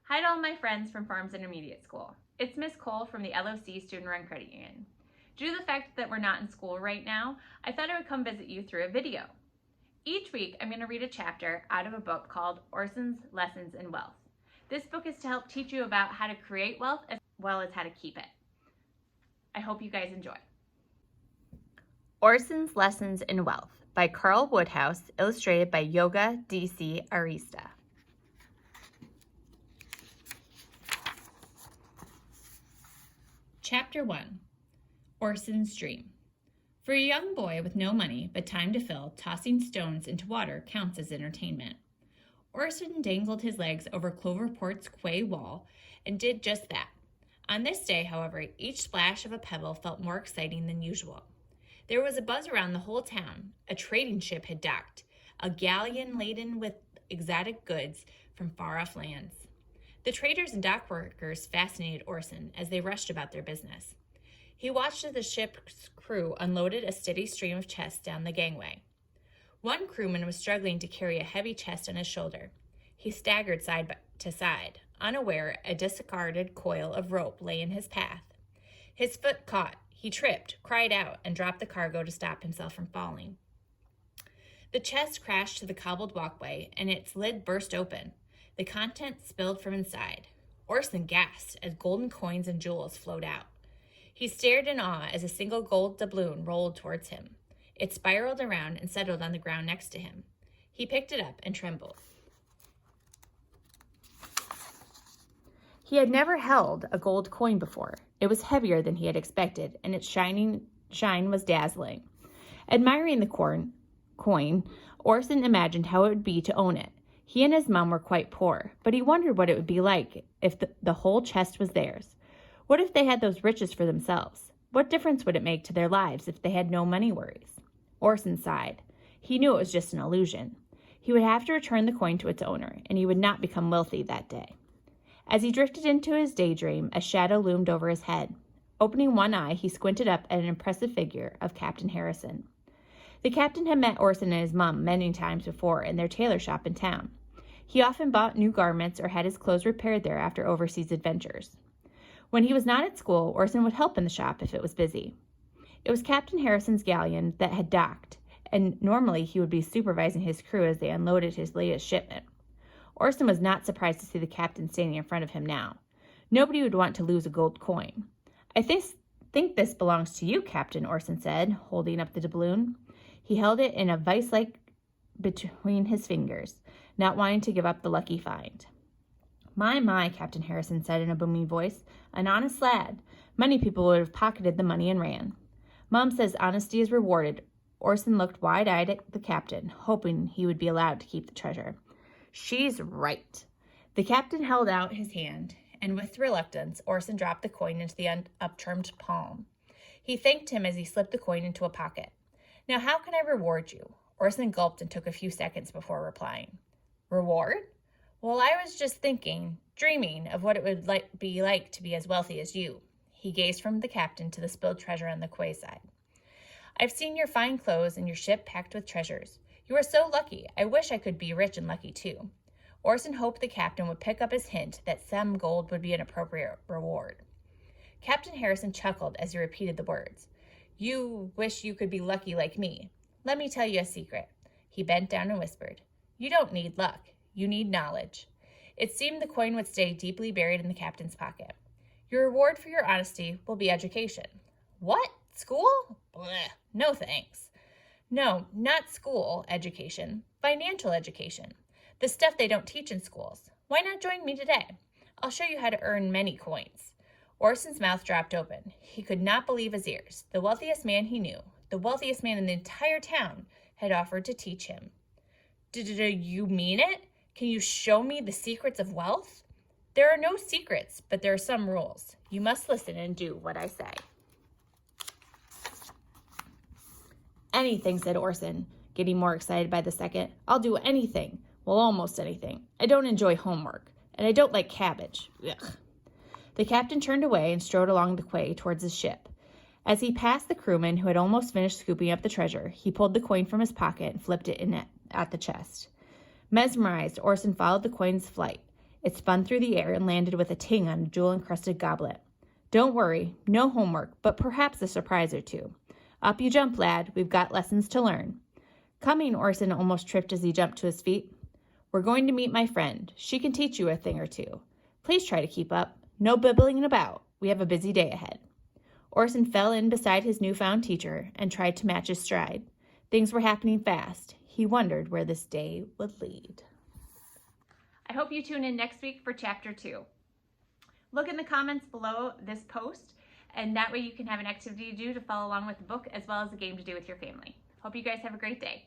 Hi to all my friends from Farms Intermediate School. It's Miss Cole from the LOC Student Run Credit Union. Due to the fact that we're not in school right now, I thought I would come visit you through a video. Each week, I'm going to read a chapter out of a book called Orson's Lessons in Wealth. This book is to help teach you about how to create wealth as well as how to keep it. I hope you guys enjoy. Orson's Lessons in Wealth by Carl Woodhouse, illustrated by Yoga D.C. Arista. Chapter 1. Orson's Dream. For a young boy with no money but time to fill, tossing stones into water counts as entertainment. Orson dangled his legs over Cloverport's quay wall and did just that. On this day, however, each splash of a pebble felt more exciting than usual. There was a buzz around the whole town. A trading ship had docked, a galleon laden with exotic goods from far-off lands. The traders and dock workers fascinated Orson as they rushed about their business. He watched as the ship's crew unloaded a steady stream of chests down the gangway. One crewman was struggling to carry a heavy chest on his shoulder. He staggered side to side, unaware a discarded coil of rope lay in his path. His foot caught. He tripped, cried out, and dropped the cargo to stop himself from falling. The chest crashed to the cobbled walkway, and its lid burst open. The contents spilled from inside. Orson gasped as golden coins and jewels flowed out. He stared in awe as a single gold doubloon rolled towards him. It spiraled around and settled on the ground next to him. He picked it up and trembled. He had never held a gold coin before. It was heavier than he had expected, and its shine was dazzling. Admiring the coin, Orson imagined how it would be to own it. He and his mom were quite poor, but he wondered what it would be like if the whole chest was theirs. What if they had those riches for themselves? What difference would it make to their lives if they had no money worries? Orson sighed. He knew it was just an illusion. He would have to return the coin to its owner, and he would not become wealthy that day. As he drifted into his daydream, a shadow loomed over his head. Opening one eye, he squinted up at an impressive figure of Captain Harrison. The captain had met Orson and his mom many times before in their tailor shop in town. He often bought new garments or had his clothes repaired there after overseas adventures. When he was not at school, Orson would help in the shop if it was busy. It was Captain Harrison's galleon that had docked, and normally he would be supervising his crew as they unloaded his latest shipment. Orson was not surprised to see the captain standing in front of him now. Nobody would want to lose a gold coin. "I think this belongs to you, Captain," Orson said, holding up the doubloon. He held it in a vice-like between his fingers, not wanting to give up the lucky find. My, Captain Harrison said in a booming voice. "An honest lad. Many people would have pocketed the money and ran." "Mom says honesty is rewarded." Orson looked wide-eyed at the captain, hoping he would be allowed to keep the treasure. "She's right." The captain held out his hand, and with reluctance, Orson dropped the coin into the upturned palm. He thanked him as he slipped the coin into a pocket. "Now, how can I reward you?" Orson gulped and took a few seconds before replying. "Reward? Well, I was just dreaming of what it would be like to be as wealthy as you." He gazed from the captain to the spilled treasure on the quayside. "I've seen your fine clothes and your ship packed with treasures. You are so lucky. I wish I could be rich and lucky too." Orson hoped the captain would pick up his hint that some gold would be an appropriate reward. Captain Harrison chuckled as he repeated the words. "You wish you could be lucky like me. Let me tell you a secret." He bent down and whispered, "You don't need luck. You need knowledge." It seemed the coin would stay deeply buried in the captain's pocket. "Your reward for your honesty will be education." "What? School? Blech. No thanks." "No, not school education. Financial education. The stuff they don't teach in schools. Why not join me today? I'll show you how to earn many coins." Orson's mouth dropped open. He could not believe his ears. The wealthiest man he knew, the wealthiest man in the entire town, had offered to teach him. "Do you mean it? Can you show me the secrets of wealth?" "There are no secrets, but there are some rules. You must listen and do what I say." "Anything," said Orson, getting more excited by the second. "I'll do anything. Well, almost anything. I don't enjoy homework, and I don't like cabbage. Ugh." The captain turned away and strode along the quay towards his ship. As he passed the crewman who had almost finished scooping up the treasure, he pulled the coin from his pocket and flipped it in at the chest. Mesmerized, Orson followed the coin's flight. It spun through the air and landed with a ting on a jewel-encrusted goblet. Don't worry, no homework, but perhaps a surprise or two. Up you jump, lad. We've got lessons to learn. Coming, Orson almost tripped as he jumped to his feet. We're going to meet my friend. She can teach you a thing or two. Please try to keep up. No bibbling about. We have a busy day ahead. Orson fell in beside his newfound teacher and tried to match his stride. Things were happening fast. He wondered where this day would lead. I hope you tune in next week for Chapter 2. Look in the comments below this post, and that way you can have an activity to do to follow along with the book as well as a game to do with your family. Hope you guys have a great day.